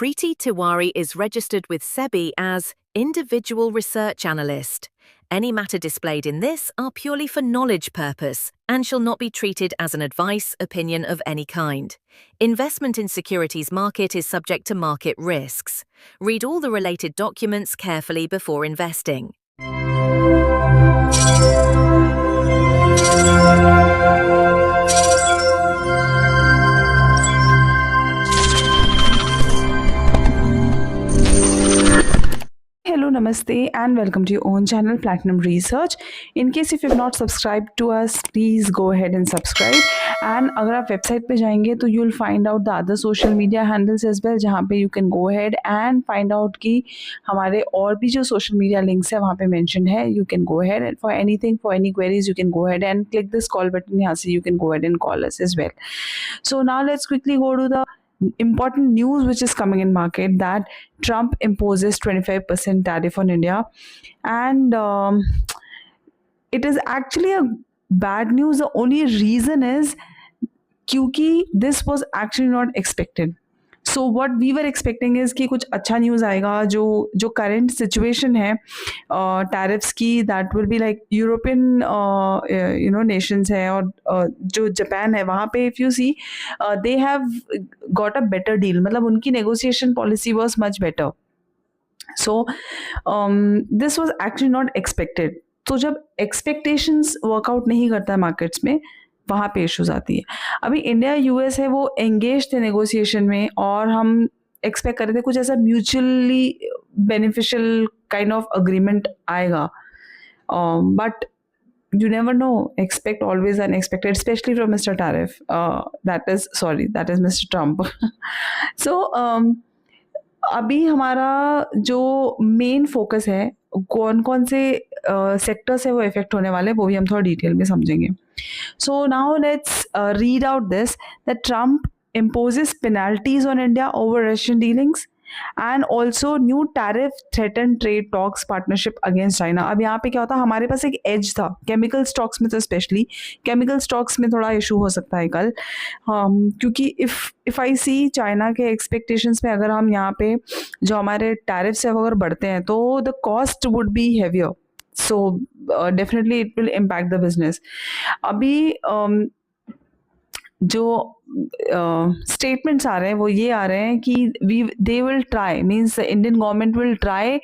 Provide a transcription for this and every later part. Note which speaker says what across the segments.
Speaker 1: Preeti Tiwari is registered with SEBI as Individual Research Analyst. Any matter displayed in this are purely for knowledge purpose and shall not be treated as an advice, opinion of any kind. Investment in securities market is subject to market risks. Read all the related documents carefully before investing.
Speaker 2: Hello, namaste, and welcome to your own channel, Platinum Research. In case if you have not subscribed to us, please go ahead and subscribe. And अगर आप website पे जाएंगे तो you'll find out the other social media handles as well, जहाँ पे you can go ahead and find out कि हमारे और भी जो social media links है वहाँ पे mentioned है. You can go ahead and for anything, for any queries, you can go ahead and click this call button. यहाँ से you can go ahead and call us as well. So now let's quickly go to the important news which is coming in market, that Trump imposes 25% tariff on India, and it is actually a bad news. The only reason is क्योंकि this was actually not expected. So what we were expecting is कि कुछ अच्छा news आएगा. जो current situation है tariffs की, that will be like European nations है और जो जापान है वहाँ पे if you see they have got a better deal, मतलब उनकी negotiation policy was much better. So this was actually not expected. तो जब एक्सपेक्टेशंस वर्कआउट नहीं करता है मार्केट्स में, वहाँ पे इश्यूज आती है. अभी इंडिया यूएस है वो एंगेज थे नेगोशिएशन में, और हम एक्सपेक्ट कर रहे थे कुछ ऐसा mutually beneficial kind of agreement आएगा, but you never know, expect always unexpected, especially from Mr. Tariff, that is Mr. Trump. So अभी हमारा जो मेन फोकस है, कौन कौन से सेक्टर्स है वो इफेक्ट होने वाले, वो भी हम थोड़ा डिटेल में समझेंगे. So now let's read out this, that Trump imposes penalties on India over Russian dealings, and also new tariff threaten trade talks partnership against China. अब यहाँ पे क्या होता है, हमारे पास एक एज था केमिकल स्टॉक्स में, तो स्पेशली केमिकल स्टॉक्स में थोड़ा इशू हो सकता है कल, क्योंकि इफ़ आई सी चाइना के एक्सपेक्टेशंस में अगर हम यहाँ पे जो हमारे टैरिफ्स है वो अगर बढ़ते हैं तो the cost would be heavier. So definitely it will impact the business. अभी जो statements आ रहे हैं वो ये आ रहे हैं कि they will try, means the Indian government will try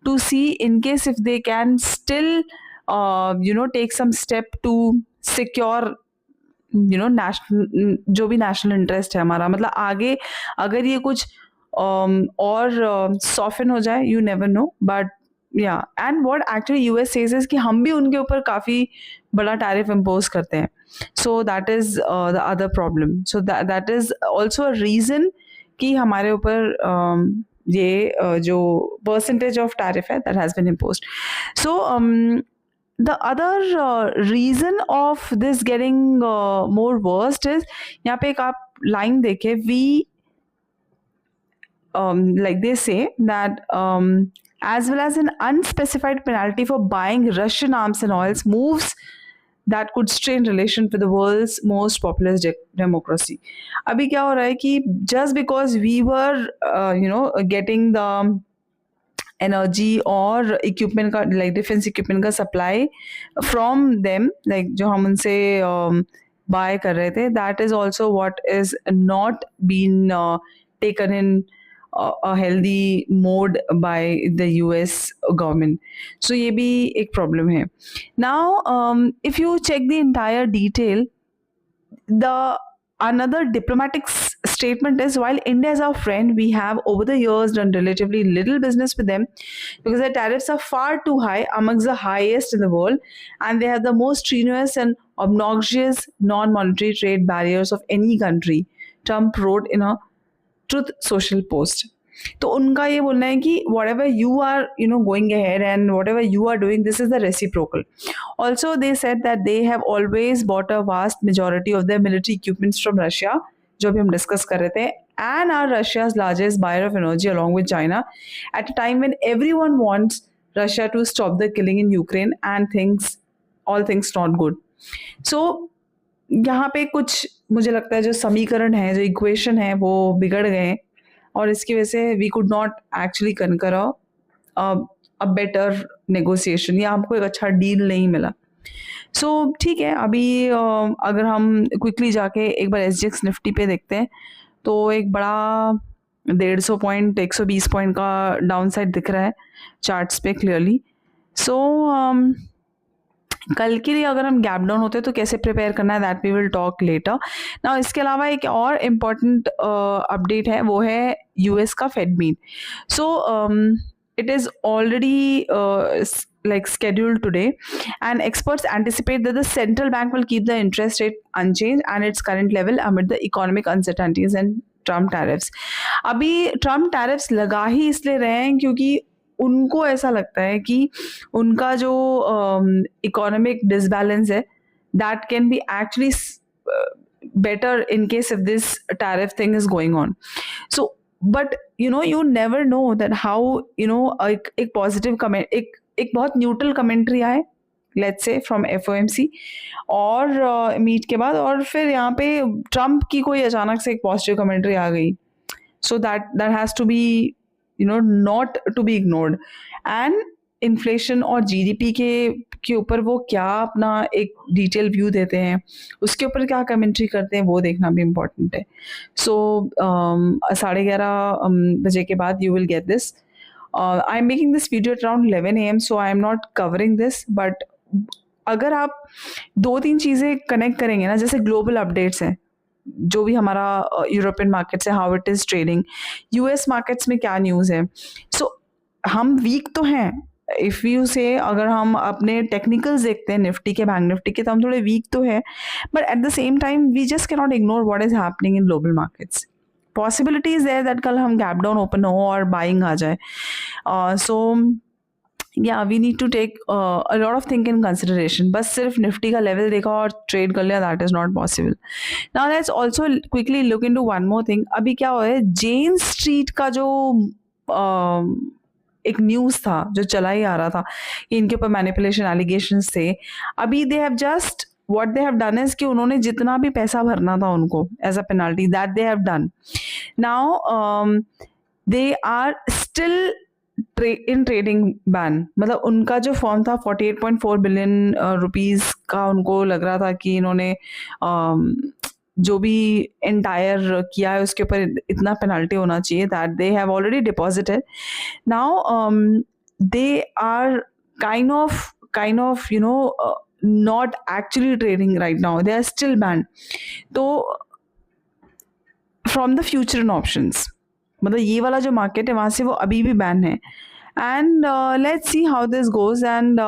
Speaker 2: to see in case if they can still take some step to secure national, जो भी national interest है हमारा, मतलब आगे अगर ये कुछ और soften हो जाए, you never know, but yeah, and what actually US says is कि हम भी उनके ऊपर काफ़ी बड़ा टैरिफ इम्पोज करते हैं. So that is the other problem. So that is also a reason कि हमारे ऊपर ये जो percentage of tariff है that has been imposed. So the other reason of this getting more worst is, यहाँ पे एक आप line देखें, we like they say that as well as an unspecified penalty for buying Russian arms and oils moves that could strain relation with the world's most populous democracy. अभी क्या हो रहा है कि just because we were getting the energy और equipment का, like defense equipment का supply from them, like जो हम उनसे buy कर रहे थे, that is also what is not been taken in a healthy mode by the US government. So ये भी एक problem है. Now if you check the entire detail, the another diplomatic statement is, while India is our friend, we have over the years done relatively little business with them because their tariffs are far too high, amongst the highest in the world, and they have the most strenuous and obnoxious non-monetary trade barriers of any country, Trump wrote in a Truth Social post. तो उनका ये बोलना है कि whatever you are going ahead and whatever you are doing, this is the reciprocal. Also they said that they have always bought a vast majority of their military equipments from Russia, जो भी हम discuss कर रहे थे, and are Russia's largest buyer of energy along with China at a time when everyone wants Russia to stop the killing in Ukraine and all things not good. So यहाँ पे कुछ मुझे लगता है जो समीकरण है, जो इक्वेशन है, वो बिगड़ गए हैं. और इसकी वजह से we could not actually conquer a better negotiation, या हमको एक अच्छा डील नहीं मिला। सो ठीक है, अभी अगर हम क्विकली जाके एक बार एसजीएक्स निफ्टी पे देखते हैं तो एक बड़ा 150 पॉइंट 120 पॉइंट का डाउन साइड दिख रहा है चार्ट्स पे क्लियरली। सो कल के लिए अगर हम गैप डाउन होते हैं तो कैसे प्रिपेयर करना है, that we will talk later. ना इसके अलावा एक और इम्पॉर्टेंट अपडेट है, वो है यूएस का fed meet. So it is already like scheduled today, and experts anticipate that the central bank will keep the interest rate unchanged and its current level amid the economic uncertainties and Trump tariffs। अभी Trump tariffs लगा ही इसलिए रहे हैं क्योंकि उनको ऐसा लगता है कि उनका जो इकोनॉमिक डिसबैलेंस है that can be actually better in case if this tariff thing is going on. So but you never know that how एक पॉजिटिव कमेंट, एक बहुत न्यूट्रल कमेंट्री आए लेट्स से फ्रॉम एफओएमसी और meet के बाद, और फिर यहाँ पे ट्रम्प की कोई अचानक से एक पॉजिटिव कमेंट्री आ गई। So that has to be not to be ignored. And inflation और जीडीपी के ऊपर वो क्या अपना एक डिटेल व्यू देते हैं, उसके ऊपर क्या कमेंट्री करते हैं, वो देखना भी इम्पोर्टेंट है। सो 11:30 बजे के बाद you will get this. I am making this video at around 11 AM, so I am not covering this, but अगर आप 2-3 चीज़ें कनेक्ट करेंगे ना, जैसे ग्लोबल अपडेट्स हैं, जो भी हमारा यूरोपियन मार्केट्स है, how it is trading, US markets में क्या न्यूज़ है। सो हम वीक तो हैं, इफ़ यू से अगर हम अपने टेक्निकल्स देखते हैं निफ्टी के, बैंक निफ्टी के, तो हम थोड़े वीक तो है, but at the same time we just can not ignore what is happening in global markets. Possibility is there that कल हम गैप डाउन ओपन हो और बाइंग आ जाए। सो या we need to take a lot of thing in consideration. बस सिर्फ Nifty का level देखा और ट्रेड कर लिया, that is not possible. Now let's also quickly look into one more thing. अभी क्या हुआ है, जेन स्ट्रीट का जो एक न्यूज़ था जो चला ही आ रहा था कि इनके ऊपर मैनिपुलेशन एलिगेशंस थे, अभी they have just what they have done is कि उन्होंने जितना भी पैसा भरना था उनको as a penalty, that they have done. Now they are still in trading ban. मतलब उनका जो फॉर्म था 48.4 बिलियन रुपीस का, उनको लग रहा था कि इन्होंने जो भी एंटायर किया है उसके ऊपर इतना पेनल्टी होना चाहिए, that they have already deposited. Now they are kind of not actually trading right now, they are still banned। तो from the future options, मतलब ये वाला जो मार्केट है वहाँ से वो अभी भी बैन है। And let's see how this goes. And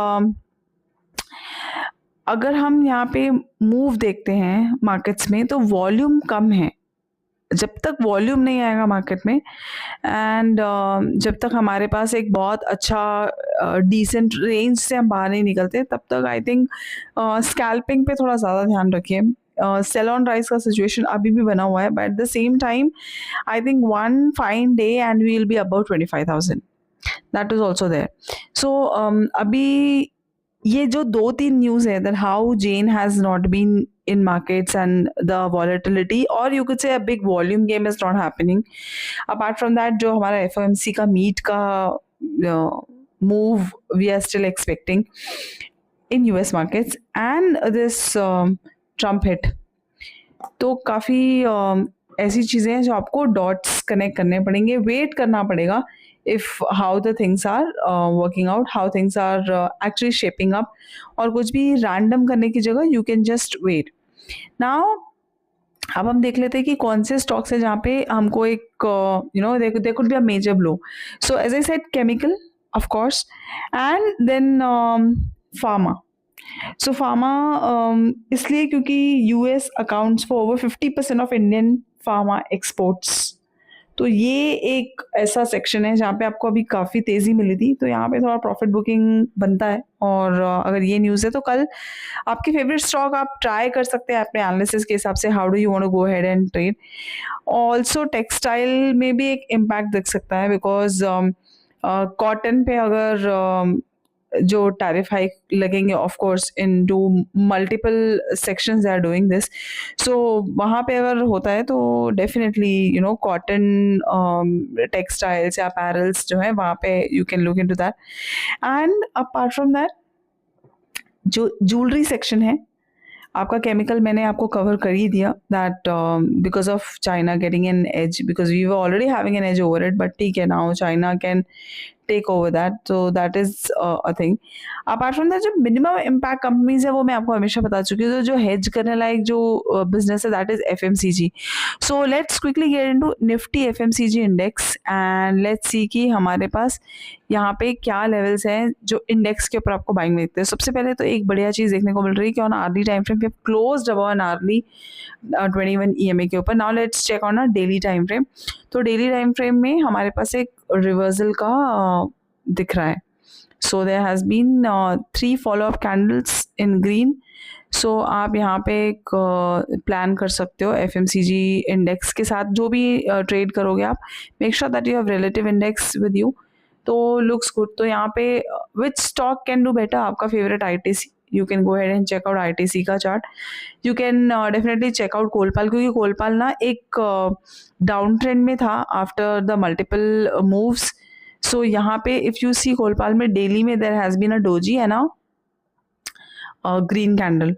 Speaker 2: अगर हम यहाँ पे मूव देखते हैं मार्केट्स में तो वॉल्यूम कम है। जब तक वॉल्यूम नहीं आएगा मार्केट में एंड जब तक हमारे पास एक बहुत अच्छा डिसेंट रेंज से हम बाहर नहीं निकलते, तब तक आई थिंक स्कैल्पिंग पे थोड़ा ज़्यादा ध्यान रखिए। सेल ऑन राइज का सिचुएशन अभी भी बना हुआ है, but at the same time I think one fine day and we will be about 25,000, that is also there. So अभी ये जो 2-3 न्यूज़ है that how Jane has not been in markets and the volatility, or you could say a big volume game is not happening. Apart from that, जो हमारा FOMC का meet का move we are still expecting in US markets, and this Trump hit, तो काफ़ी ऐसी चीज़ें हैं जो आपको डॉट्स कनेक्ट करने पड़ेंगे, वेट करना पड़ेगा if how the things are working out, how things are actually shaping up, और कुछ भी random करने की जगह you can just wait। now अब हम देख लेते हैं कि कौन से स्टॉक्स है जहाँ पे हमको एक there could be a major blow। so as I said, chemical of course, and then pharma। So pharma इसलिए क्योंकि US accounts for over 50% of Indian pharma exports. तो ये एक ऐसा सेक्शन है जहाँ पे आपको अभी काफ़ी तेज़ी मिली थी, तो यहाँ पे थोड़ा प्रॉफिट बुकिंग बनता है। और अगर ये न्यूज़ है तो कल आपके फेवरेट स्टॉक आप ट्राई कर सकते हैं अपने एनालिसिस के हिसाब से, how do you want to go ahead and trade. Also textile में भी एक इम्पैक्ट दिख सकता है, बिकॉज कॉटन पे अगर जो टैरिफ हाइक लगेंगे, of course into multiple sections they are doing this. So वहाँ पे अगर होता है तो डेफिनेटली कॉटन टेक्सटाइल्स या अपैरल्स जो है वहाँ पे you can look into that. And apart from that जो ज्वेलरी सेक्शन है, आपका केमिकल मैंने आपको कवर कर ही दिया, that because of China getting an edge, because we were already having an edge over it, but ठीक है, now China can take over that, so that is a thing. Apart from that जो minimum impact companies है वो मैं आपको हमेशा बता चुकी हूँ. तो जो हेज करने लायक जो बिजनेस है that is FMCG. So let's quickly get into Nifty FMCG index and let's see कि हमारे पास यहाँ पे क्या लेवल्स हैं जो इंडेक्स के ऊपर आपको बाइंग मिलते हैं. सबसे पहले तो एक बढ़िया चीज़ देखने को मिल रही है कि ऑन आर्ली टाइम फ्रेम पे closed above an hourly 21 EMA के ऊपर. Now let's check on a daily time frame. तो डेली टाइम फ्रेम में हमारे पास एक रिवर्सल का दिख रहा है. So there has been 3 follow up candles in green. So आप यहाँ पे एक प्लान कर सकते हो FMCG इंडेक्स के साथ. जो भी ट्रेड करोगे आप, make sure that you have relative index with you. तो लुक्स गुड. तो यहाँ पे which stock can do better, आपका favourite ITC. You can go head and check out ITC का चार्ट. You can definitely check out Colpal, क्योंकि Colpal ना एक डाउन ट्रेंड में था after the multiple moves. So यहाँ पे इफ यू सी कोलपाल में डेली में there has been a doji है ना green candle,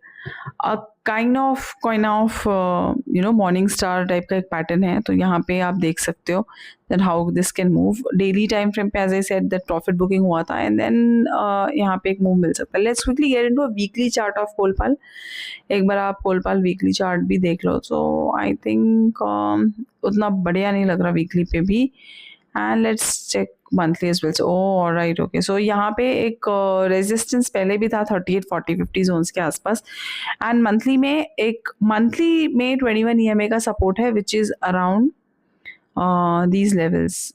Speaker 2: kind of morning star type का एक पैटर्न है. तो यहाँ पे आप देख सकते हो that how this can move. Daily time frame पे as I said that profit booking हुआ था एंड देन यहाँ पे एक मूव मिल सकता है. Let's quickly get into a weekly chart of Colpal. एक बार आप कोलपाल वीकली चार्ट भी देख लो. सो आई थिंक उतना बढ़िया नहीं लग रहा वीकली पे भी. And let's check monthly as well. Oh right, okay. So यहाँ पे एक रेजिस्टेंस पहले भी था 38, 40, 50 जोन्स के आसपास. एंड मंथली में 21 EMA का सपोर्ट है which is around these levels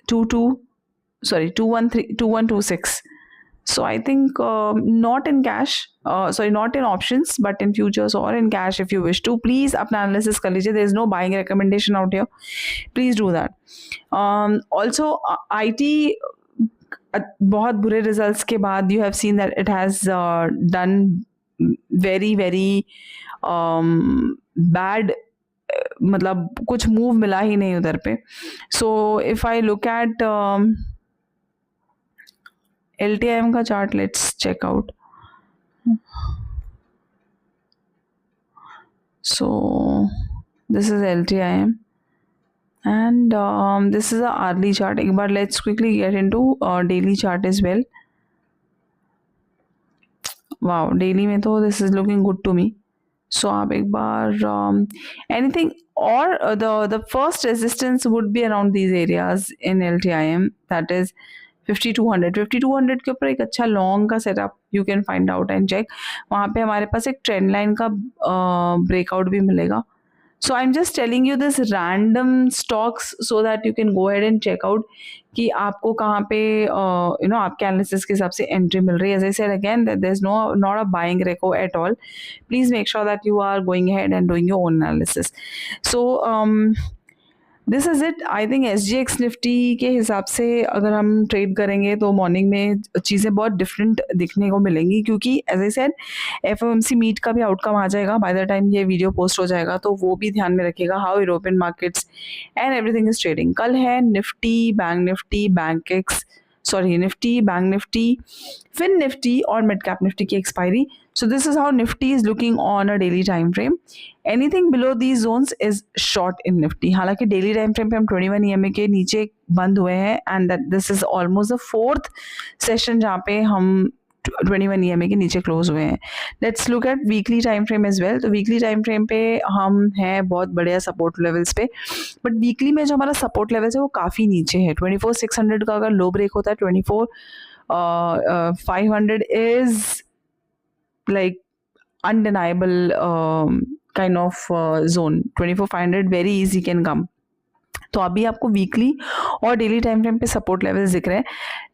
Speaker 2: 2126. So I think not in cash, not in options, but in futures or in cash if you wish to. Please अपना analysis कर लीजिए. There is no buying recommendation out here. Please do that. Also IT बहुत बुरे results के बाद you have seen that it has done very bad. मतलब कुछ move मिला ही नहीं उधर पे. So if I look at LTIM का chart, let's check out. So this is LTIM and this is a hourly chart. एक बार let's quickly get into daily chart as well. Wow, daily में तो this is looking good to me. So आप एक बार anything और the first resistance would be around these areas in LTIM, that is 5200 के ऊपर एक अच्छा लॉन्ग का setup you can find out and check. वहाँ पे हमारे पास एक ट्रेंड लाइन का ब्रेकआउट भी मिलेगा. So I am just telling you this random stocks so that you can go head and check out कि आपको कहाँ पे आपके एनालिसिस के हिसाब से एंट्री मिल रही है. As I said again that there is not a buying reco at all. Please make sure that you are going head and doing your own analysis. So this is it. I think SGX Nifty के हिसाब से अगर हम trade करेंगे तो morning में चीज़ें बहुत डिफरेंट दिखने को मिलेंगी, क्योंकि as I said FOMC meet का भी आउटकम आ जाएगा बाय द टाइम ये वीडियो पोस्ट हो जाएगा. तो वो भी ध्यान में रखिएगा how European markets and everything is trading. कल है निफ्टी, बैंक निफ्टी, फिन निफ्टी और मिड कैप निफ्टी की expiry. So this is how Nifty is looking on a daily time frame. Anything below these zones is short in Nifty. हालांकि daily time frame पे हम 21 EMA के नीचे बंद हुए हैं and that this is almost the 4th session जहाँ पे हम 21 EMA के नीचे क्लोज हुए हैं. Let's look at weekly time frame as well. तो weekly time frame पे हम हैं बहुत बढ़िया सपोर्ट लेवल्स पे, बट वीकली में जो हमारा सपोर्ट लेवल्स है वो काफ़ी नीचे है. 24,600 का अगर लो ब्रेक होता है 24,500 is like undeniable kind of zone. 24,500 very easy can come. तो अभी आपको वीकली और डेली टाइम फ्रेम पे सपोर्ट लेवल्स दिख रहे हैं.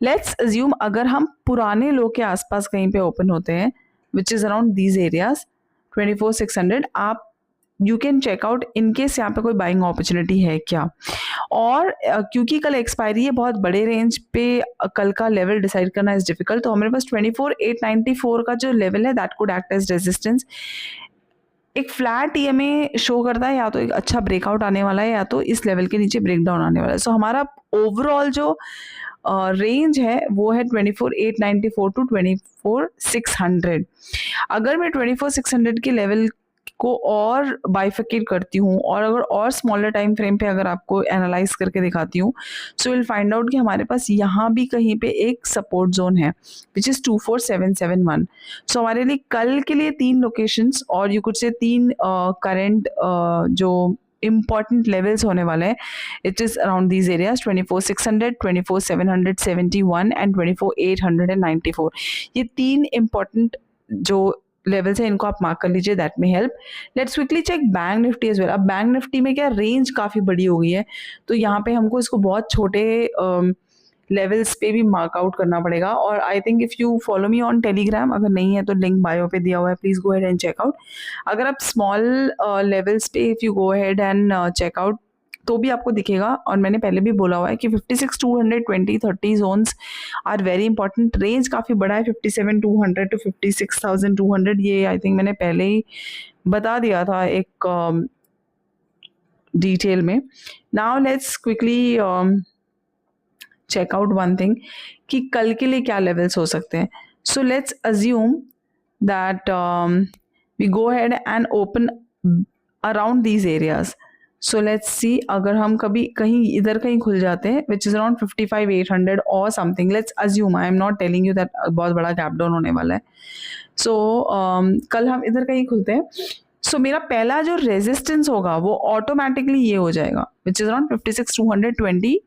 Speaker 2: लेट्स अज्यूम अगर हम पुराने लो के आसपास कहीं पे ओपन होते हैं which is around these areas 24,600, आप you can check out in case यहाँ पे कोई बाइंग अपॉर्चुनिटी है क्या। और क्योंकि कल एक्सपायरी है, बहुत बड़े रेंज पे कल का लेवल डिसाइड करना इज डिफिकल्ट, तो हमारे पास 24,894 का जो लेवल है that could act as resistance. एक फ्लैट ईएमए शो करता है या तो एक अच्छा ब्रेकआउट आने वाला है या तो इस लेवल के नीचे ब्रेकडाउन आने वाला है। सो हमारा ओवरऑल जो रेंज है वो है 24,894 टू 24,600। अगर मैं 24,600 के लेवल को और बाइफिकेट करती हूँ और अगर और स्मॉलर टाइम फ्रेम पे अगर आपको एनालाइज करके दिखाती हूँ, सो विल फाइंड आउट कि हमारे पास यहाँ भी कहीं पे एक सपोर्ट जोन है विच इज़ 24,771। सो हमारे लिए कल के लिए 3 लोकेशंस और यू कुड से 3 करंट जो important levels होने वाले हैं, it is around these areas 24,600, 24,771 and 24,894। ये 3 important जो लेवल्स है इनको आप मार्क कर लीजिए, दैट में help. Let's quickly check bank Nifty as well. अब बैंक निफ्टी में क्या रेंज काफ़ी बड़ी हो गई है, तो यहाँ पे हमको इसको बहुत छोटे लेवल्स पे भी मार्क आउट करना पड़ेगा। और I think if you follow me on Telegram, अगर नहीं है तो लिंक बायो पे दिया हुआ है, please go head and check out. अगर आप स्मॉल लेवल्स पे if you go head and check out तो भी आपको दिखेगा। और मैंने पहले भी बोला हुआ है कि 56,220, 30 zones are very important. Range काफ़ी बड़ा है 57,200 टू 56,200, ये आई थिंक मैंने पहले ही बता दिया था एक डिटेल में। Now let's quickly check out one thing कि कल के लिए क्या लेवल्स हो सकते हैं। So let's assume that we go head and open around these areas. So let's see, अगर हम कभी कहीं इधर कहीं खुल जाते हैं विच इज़ अराउंड 55,800 और something, let's assume, I am not telling you that बहुत बड़ा गैप डाउन होने वाला है। सो कल हम इधर कहीं खुलते हैं, सो मेरा पहला जो रेजिस्टेंस होगा वो ऑटोमेटिकली ये हो जाएगा विच इज़ अराउंड 56,220,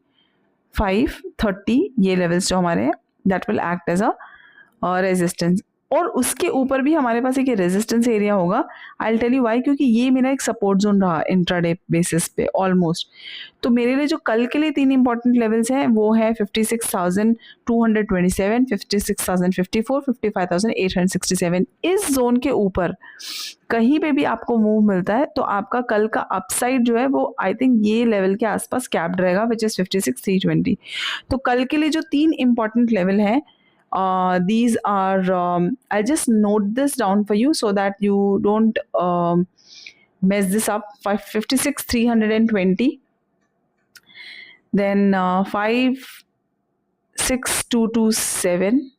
Speaker 2: 530, ये लेवल्स जो हमारे हैं that will act as a resistance. और उसके ऊपर भी हमारे पास एक रेजिस्टेंस एरिया होगा। I will tell you why, क्योंकि ये मेरा एक सपोर्ट जोन रहा इंट्राडे बेसिस पे ऑलमोस्ट। तो मेरे लिए जो कल के लिए 3 इंपॉर्टेंट लेवल्स हैं वो है 56,227, 56,054, 55,867। इस जोन के ऊपर कहीं पे भी आपको मूव मिलता है तो आपका कल का अपसाइड जो है वो आई थिंक ये लेवल के आसपास कैप्ड रहेगा विच इज़ 56,320। तो कल के लिए जो 3 इंपॉर्टेंट लेवल हैं, these are I'll just note this down for you so that you don't mess this up. 56,320, then 56,227,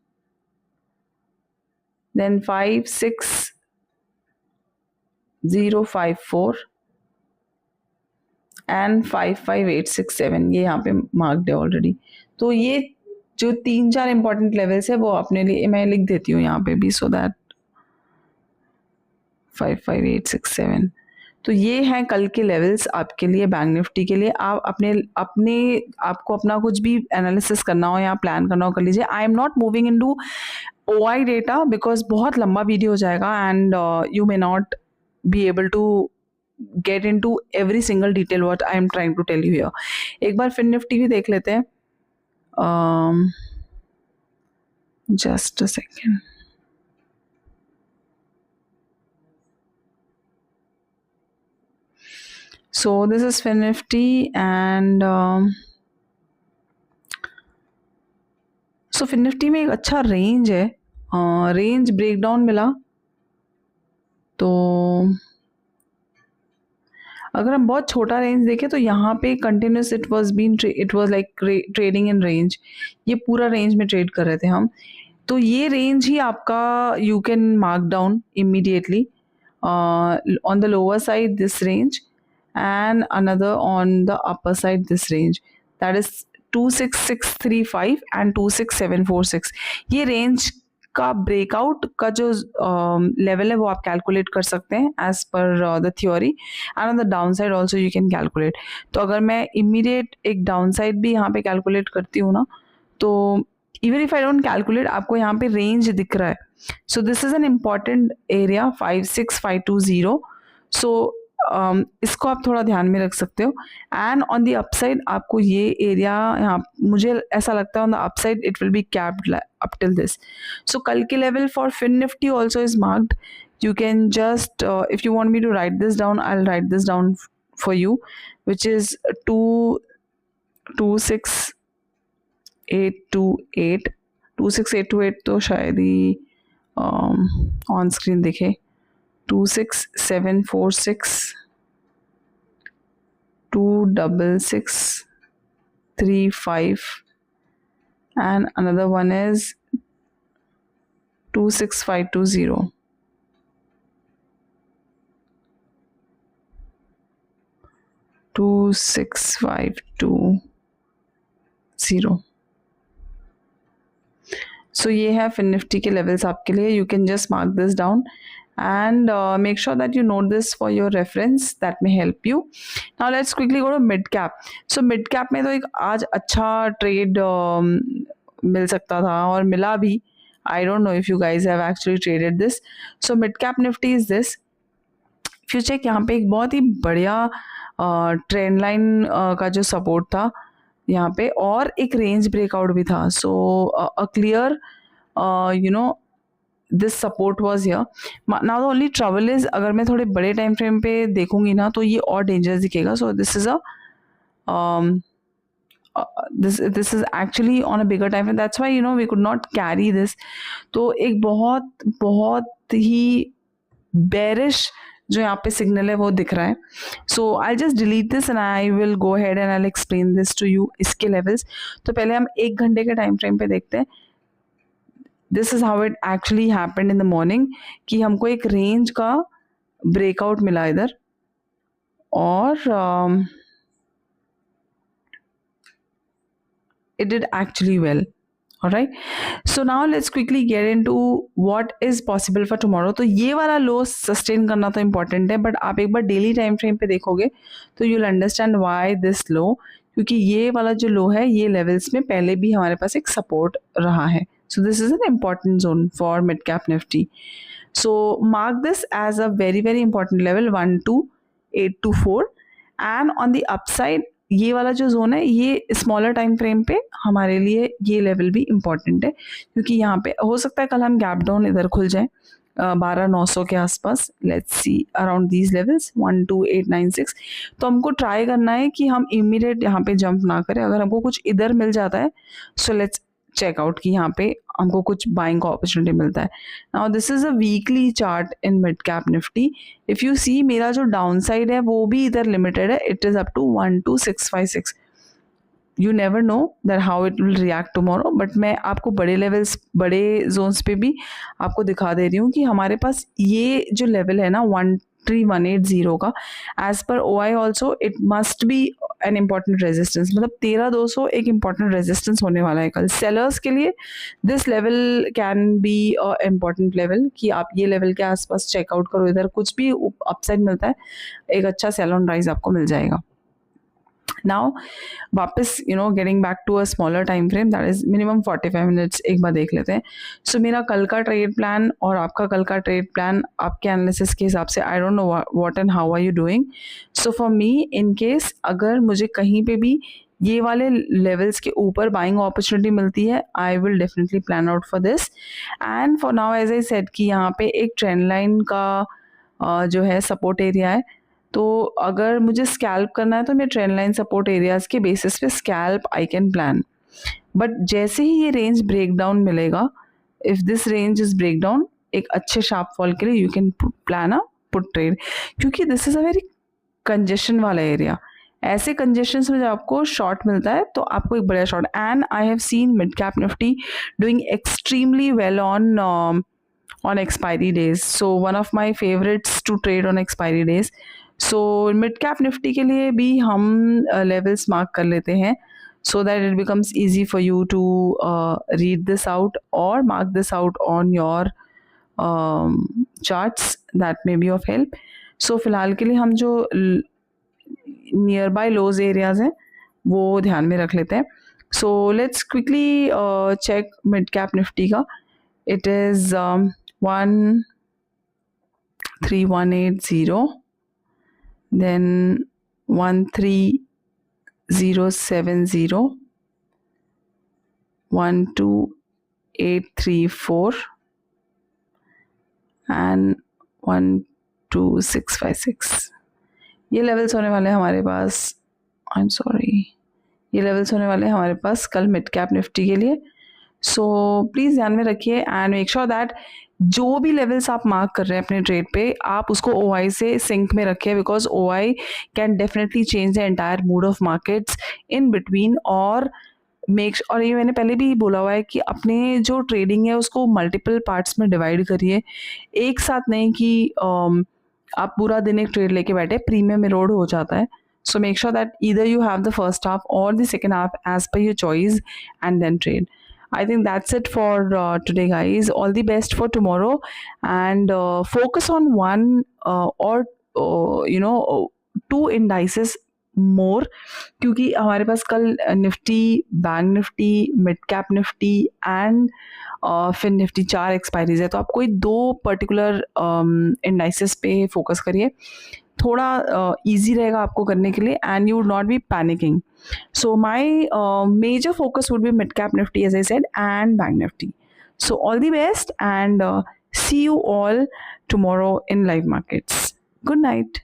Speaker 2: then 56,054 and 55,867, ये यहाँ पे मार्क्ड है ऑलरेडी। तो ये जो 3-4 इंपॉर्टेंट लेवल्स है वो अपने लिए मैं लिख देती हूँ यहाँ पे भी, सो दैट 55,867। तो ये हैं कल के लेवल्स आपके लिए बैंक निफ्टी के लिए। आप आपको अपना कुछ भी एनालिसिस करना हो या प्लान करना हो कर लीजिए। I am not moving into OI data because बहुत लंबा वीडियो हो जाएगा and you may not be able to get into every single detail what I am trying to tell you here. एक बार फिर निफ्टी भी देख लेते हैं। Just a second. So this is FinNifty and so FinNifty में एक अच्छा रेंज है, रेंज ब्रेकडाउन मिला तो अगर हम बहुत छोटा रेंज देखें तो यहाँ पे continuous it was like trading in range. ये पूरा रेंज में ट्रेड कर रहे थे हम, तो ये रेंज ही आपका you can mark down immediately on the lower side this range and another on the upper side this range, that is 26,635 and 26,746। ये रेंज का ब्रेकआउट का जो लेवल है वो आप कैलकुलेट कर सकते हैं as per the theory, and on the down side also you can calculate. तो अगर मैं इमीडिएट एक डाउन साइड भी यहाँ पे कैलकुलेट करती हूँ ना, तो even if I don't calculate आपको यहाँ पे रेंज दिख रहा है। So this is an important area 56,520। सो इसको आप थोड़ा ध्यान में रख सकते हो। एंड ऑन द अपसाइड आपको ये एरिया यहाँ, मुझे ऐसा लगता है on the upside it will be capped up till this. So कल के levels for Fin Nifty also is marked. You can just if you want me to write this down, I'll write this down for you, which is 26828 26828 तो शायद ही on screen दिखे। 26746 26635 and another one is 26520 26520। सो ये है fin Nifty के levels आपके लिए। You can just mark this down and make sure that you note this for your reference, that may help you. Now let's quickly go to mid cap. So mid cap में तो एक आज अच्छा trade मिल सकता था और मिला भी। I don't know if you guys have actually traded this. So mid cap nifty is this. If you check यहाँ पे एक बहुत ही बढ़िया ट्रेंड लाइन का जो सपोर्ट था यहाँ पे, और एक रेंज ब्रेकआउट भी था। So a clear this support was here. Now the only trouble is, अगर मैं थोड़े बड़े टाइम फ्रेम पे देखूंगी ना तो ये और डेंजरस दिखेगा। सो this is this is actually on a bigger time frame, that's why we could not carry this। तो एक बहुत ही bearish जो यहाँ पे सिग्नल है वो दिख रहा है। So I just delete this and I will go head and I explain this to you इसके लेवल्स। तो पहले हम 1 घंटे के टाइम फ्रेम पे देखते हैं। This is how it actually happened in the morning, कि हमको एक रेंज का ब्रेकआउट मिला इधर, और it did actually well. All right, so now let's quickly get into what is possible for tomorrow। तो ये वाला लो सस्टेन करना तो इम्पॉर्टेंट है, बट आप एक बार डेली टाइम फ्रेम पे देखोगे तो you will understand why this low, क्योंकि ये वाला जो लो है ये लेवल्स में पहले भी हमारे पास एक सपोर्ट रहा है। So this is an important zone for mid cap Nifty. So mark this as a very very important level 12824 and on the upside ये वाला जो जोन है ये स्मॉलर टाइम फ्रेम पे हमारे लिए ये लेवल भी इम्पॉर्टेंट है, क्योंकि यहाँ पे हो सकता है कल हम गैप डाउन इधर खुल जाए 12,900 के आसपास। Let's see around these levels 12896। तो हमको ट्राई करना है कि हम इमीडिएट यहाँ पे जंप ना करें। अगर हमको कुछ इधर मिल जाता है सो लेट्स चेकआउट कि यहाँ पे हमको कुछ बाइंग का अपॉर्चुनिटी मिलता है। Now this is a weekly chart in mid cap Nifty. If you see मेरा जो डाउन साइड है वो भी इधर लिमिटेड है, it is up to 12656। You never know that how it will react tomorrow, but मैं आपको बड़े लेवल्स बड़े जोन्स पे भी आपको दिखा दे रही हूँ कि हमारे पास ये जो लेवल है ना 13180 का, as per OI also it must be an important resistance. मतलब 13200 एक इम्पॉर्टेंट रेजिस्टेंस होने वाला है कल सेलर्स के लिए। This level can be a important level कि आप ये लेवल के आसपास चेकआउट करो, इधर कुछ भी अपसाइड मिलता है एक अच्छा सेल ऑन राइज आपको मिल जाएगा। नाउ वापस getting back to a smaller time frame that is minimum 45 minutes एक बार देख लेते हैं। सो मेरा कल का ट्रेड प्लान और आपका कल का ट्रेड प्लान आपके एनालिसिस के हिसाब से, I don't know what and how are you doing. So for me in case अगर मुझे कहीं पे भी ये वाले लेवल्स के ऊपर बाइंग अपॉर्चुनिटी मिलती है I will definitely plan out for this. And for now as I said कि यहाँ पे एक ट्रेंड लाइन का जो है सपोर्ट एरिया है, तो अगर मुझे स्कैल्प करना है तो मैं ट्रेंड लाइन सपोर्ट एरियाज के बेसिस पे scalp I can plan. But जैसे ही ये रेंज ब्रेक डाउन मिलेगा, if this range is break down एक अच्छे शार्प फॉल के लिए you can plan a put trade, क्योंकि this is a very congestion वाला एरिया। ऐसे कंजेशन में जब आपको शॉर्ट मिलता है तो आपको एक बड़ा short. And I have seen mid cap Nifty doing extremely well on expiry days, so one of my favorites to trade on expiry days। So mid cap Nifty के लिए भी हम लेवल्स मार्क कर लेते हैं so that it becomes easy for you to read this out or mark this out on your charts that may be of help। so फिलहाल के लिए हम जो नियर बाय लोज एरियाज हैं वो ध्यान में रख लेते हैं। So let's quickly check mid cap Nifty का। It is 13180 then 13070, 12834 and 12656। ये लेवल्स होने वाले हैं हमारे पास, आई एम सॉरी, ये लेवल्स होने वाले हैं हमारे पास कल मिड कैप निफ्टी के लिए। सो प्लीज़ ध्यान में रखिए एंड मेक श्योर दैट जो भी लेवल्स आप मार्क कर रहे हैं अपने ट्रेड पे, आप उसको OI से सिंक में रखिए, because OI can definitely change the entire mood off markets in between. और और ये मैंने पहले भी बोला हुआ है कि अपने जो ट्रेडिंग है उसको मल्टीपल पार्ट्स में डिवाइड करिए, एक साथ नहीं कि आप पूरा दिन एक ट्रेड लेके बैठे, प्रीमियम इरोड हो जाता है। So make sure that either you have the first half और the second half as per your choice and then trade. I think that's it for today, guys. All the best for tomorrow, and focus on one or two indices more, क्योंकि हमारे पास कल Nifty, bank Nifty, mid cap Nifty and फिर Nifty 4 expiries है, तो आप कोई 2 particular indices पे focus करिए, थोड़ा इजी रहेगा आपको करने के लिए and you would not be panicking. So my major focus would be mid cap nifty, as I said, and bank nifty. So all the best, and see you all tomorrow in live markets. Good night.